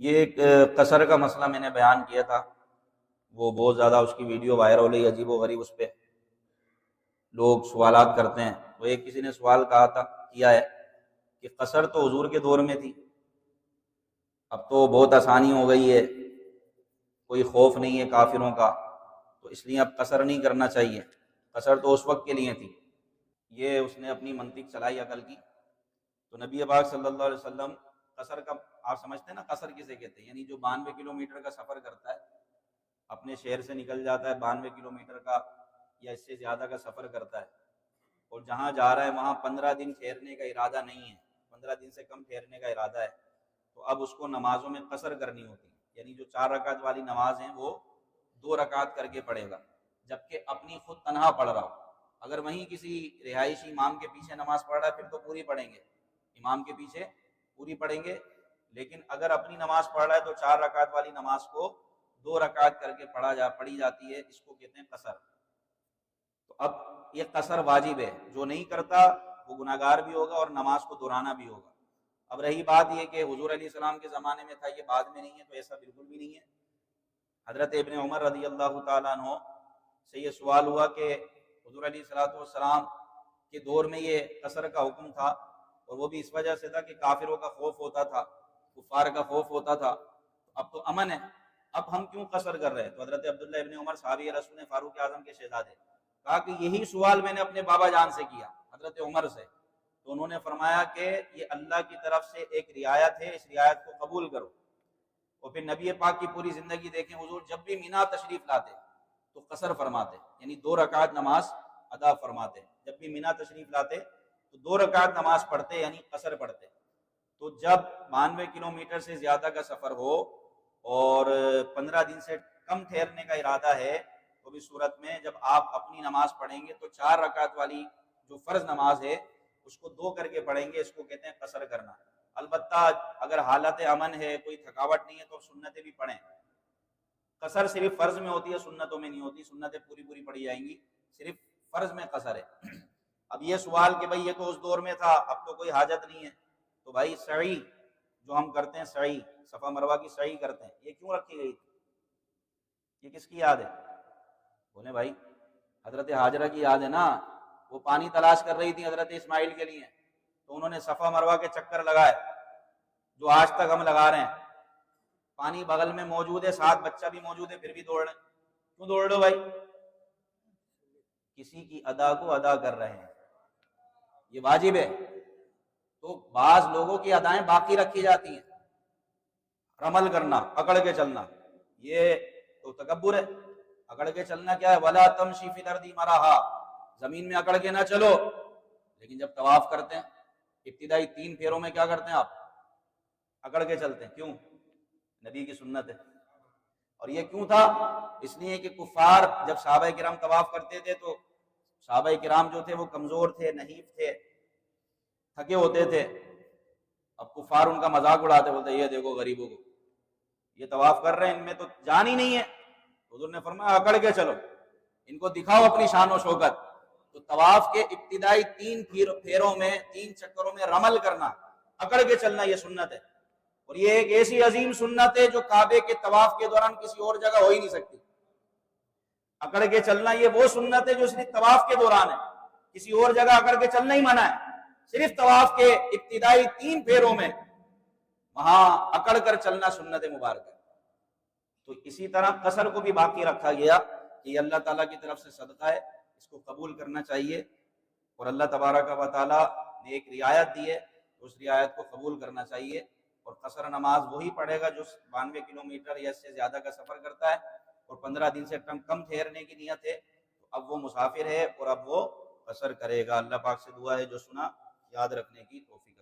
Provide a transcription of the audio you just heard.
یہ ایک قصر کا مسئلہ میں نے بیان کیا تھا، وہ بہت زیادہ اس کی ویڈیو وائرل ہو رہی ہے، عجیب و غریب اس پہ لوگ سوالات کرتے ہیں۔ تو ایک کسی نے سوال کیا ہے کہ قصر تو حضور کے دور میں تھی، اب تو بہت آسانی ہو گئی ہے، کوئی خوف نہیں ہے کافروں کا، تو اس لیے اب قصر نہیں کرنا چاہیے، قصر تو اس وقت کے لیے تھی۔ یہ اس نے اپنی منطق چلائی عقل کی۔ تو نبی پاک صلی اللہ علیہ وسلم قصر کا آپ سمجھتے ہیں نا، قصر کسے کہتے ہیں؟ یعنی جو 92 کلومیٹر کا سفر کرتا ہے، اپنے شہر سے نکل جاتا ہے 92 کلومیٹر کا یا اس سے زیادہ کا سفر کرتا ہے، اور جہاں جا رہا ہے وہاں 15 دن ٹھہرنے کا ارادہ نہیں ہے، 15 دن سے کم ٹھہرنے کا ارادہ ہے، تو اب اس کو نمازوں میں قصر کرنی ہوتی ہے۔ یعنی جو 4 رکعت والی نماز ہیں وہ 2 رکعت کر کے پڑھے گا، جبکہ اپنی خود تنہا پڑھ رہا ہو۔ اگر وہیں کسی رہائشی امام کے پیچھے نماز پڑھ رہا ہے پھر تو پوری پڑھیں گے، امام کے پیچھے پوری پڑھیں گے، لیکن اگر اپنی نماز پڑھ رہا ہے تو 4 رکعت والی نماز کو 2 رکعت کر کے پڑھی جاتی ہے، اس کو کہتے ہیں قصر۔ تو اب یہ قصر واجب ہے، جو نہیں کرتا وہ گناہگار بھی ہوگا اور نماز کو دہرانا بھی ہوگا۔ اب رہی بات یہ کہ حضور علیہ السلام کے زمانے میں تھا، یہ بعد میں نہیں ہے، تو ایسا بالکل بھی نہیں ہے۔ حضرت ابن عمر رضی اللہ تعالیٰ عنہ سے یہ سوال ہوا کہ حضور علیہ السلام کے دور میں یہ قصر کا حکم تھا، اور وہ بھی اس وجہ سے تھا کہ کافروں کا خوف ہوتا تھا، کفار کا خوف ہوتا تھا، اب تو امن ہے، اب ہم کیوں قصر کر رہے ہیں؟ تو حضرت عبداللہ ابن عمر صحابی رسول نے فاروق اعظم کے شہزادے کہا کہ یہی سوال میں نے اپنے بابا جان سے کیا، حضرت عمر سے، تو انہوں نے فرمایا کہ یہ اللہ کی طرف سے ایک رعایت ہے، اس رعایت کو قبول کرو۔ اور پھر نبی پاک کی پوری زندگی دیکھیں، حضور جب بھی مینا تشریف لاتے تو قصر فرماتے، یعنی 2 رکعت نماز ادا فرماتے، جب بھی مینا تشریف لاتے تو 2 رکعت نماز پڑھتے، یعنی قصر پڑھتے۔ تو جب 92 کلومیٹر سے زیادہ کا سفر ہو اور 15 دن سے کم ٹھہرنے کا ارادہ ہے، تو بھی صورت میں جب آپ اپنی نماز پڑھیں گے تو 4 رکعت والی جو فرض نماز ہے اس کو 2 کر کے پڑھیں گے، اس کو کہتے ہیں قصر کرنا۔ البتہ اگر حالت امن ہے، کوئی تھکاوٹ نہیں ہے، تو سنتیں بھی پڑھیں۔ قصر صرف فرض میں ہوتی ہے، سنتوں میں نہیں ہوتی، سنتیں پوری پوری پڑھی جائیں گی، صرف فرض میں قصر ہے۔ اب یہ سوال کہ بھئی یہ تو اس دور میں تھا، اب تو کوئی حاجت نہیں ہے، تو بھائی سعی جو ہم کرتے ہیں، سعی صفا مروہ کی سعی کرتے ہیں، یہ کیوں رکھی گئی تھی؟ یہ کس کی یاد ہے؟ بولے بھائی حضرت ہاجرہ کی یاد ہے نا، وہ پانی تلاش کر رہی تھی حضرت اسماعیل کے لیے، تو انہوں نے صفا مروہ کے چکر لگائے جو آج تک ہم لگا رہے ہیں۔ پانی بغل میں موجود ہے، ساتھ بچہ بھی موجود ہے، پھر بھی دوڑ رہے ہیں۔ کیوں دوڑ رہے ہو بھائی؟ کسی کی ادا کو ادا کر رہے ہیں، یہ واجب ہے۔ تو بعض لوگوں کی ادائیں باقی رکھی جاتی ہیں، رمل کرنا، اکڑ کے چلنا، یہ تو تکبر ہے۔ اکڑ کے چلنا کیا ہے؟ وَلَا تَمْشِ فِي الْأَرْضِ مَرَحًا، زمین میں اکڑ کے نہ چلو۔ لیکن جب طواف کرتے ہیں ابتدائی 3 پھیروں میں کیا کرتے ہیں آپ؟ اکڑ کے چلتے ہیں۔ کیوں؟ نبی کی سنت ہے۔ اور یہ کیوں تھا؟ اس لیے کہ کفار جب صحابہ کرام طواف کرتے تھے تو صحابہ کرام جو تھے وہ کمزور تھے، نحیف تھے، تھکے ہوتے تھے۔ اب کفار ان کا مذاق اڑاتے، بولتے یہ دیکھو غریبوں کو، یہ طواف کر رہے ہیں، ان میں تو جان ہی نہیں ہے۔ حضور نے فرمایا اکڑ کے چلو، ان کو دکھاؤ اپنی شان و شوکت۔ تو طواف کے ابتدائی 3 پھیروں میں، 3 چکروں میں رمل کرنا، اکڑ کے چلنا، یہ سنت ہے۔ اور یہ ایک ایسی عظیم سنت ہے جو کعبے کے طواف کے دوران کسی اور جگہ ہو ہی نہیں سکتی۔ اکڑ کے چلنا یہ وہ سنت ہے جو صرف طواف کے دوران ہے، کسی اور جگہ اکڑ کے چلنا ہی منع ہے، صرف طواف کے ابتدائی 3 پھیروں میں وہاں اکڑ کر چلنا سنت مبارک ہے۔ تو اسی طرح قصر کو بھی باقی رکھا گیا کہ یہ اللہ تعالیٰ کی طرف سے صدقہ ہے، اس کو قبول کرنا چاہیے، اور اللہ تبارک و تعالیٰ نے ایک رعایت دی ہے، اس رعایت کو قبول کرنا چاہیے۔ اور قصر نماز وہی پڑھے گا جو 92 کلومیٹر یا اس سے زیادہ کا سفر کرتا ہے اور 15 دن سے کم ٹھہرنے کی نیت ہے، تو اب وہ مسافر ہے اور اب وہ قصر کرے گا۔ اللہ پاک سے دعا ہے جو سنا یاد رکھنے کی توفیق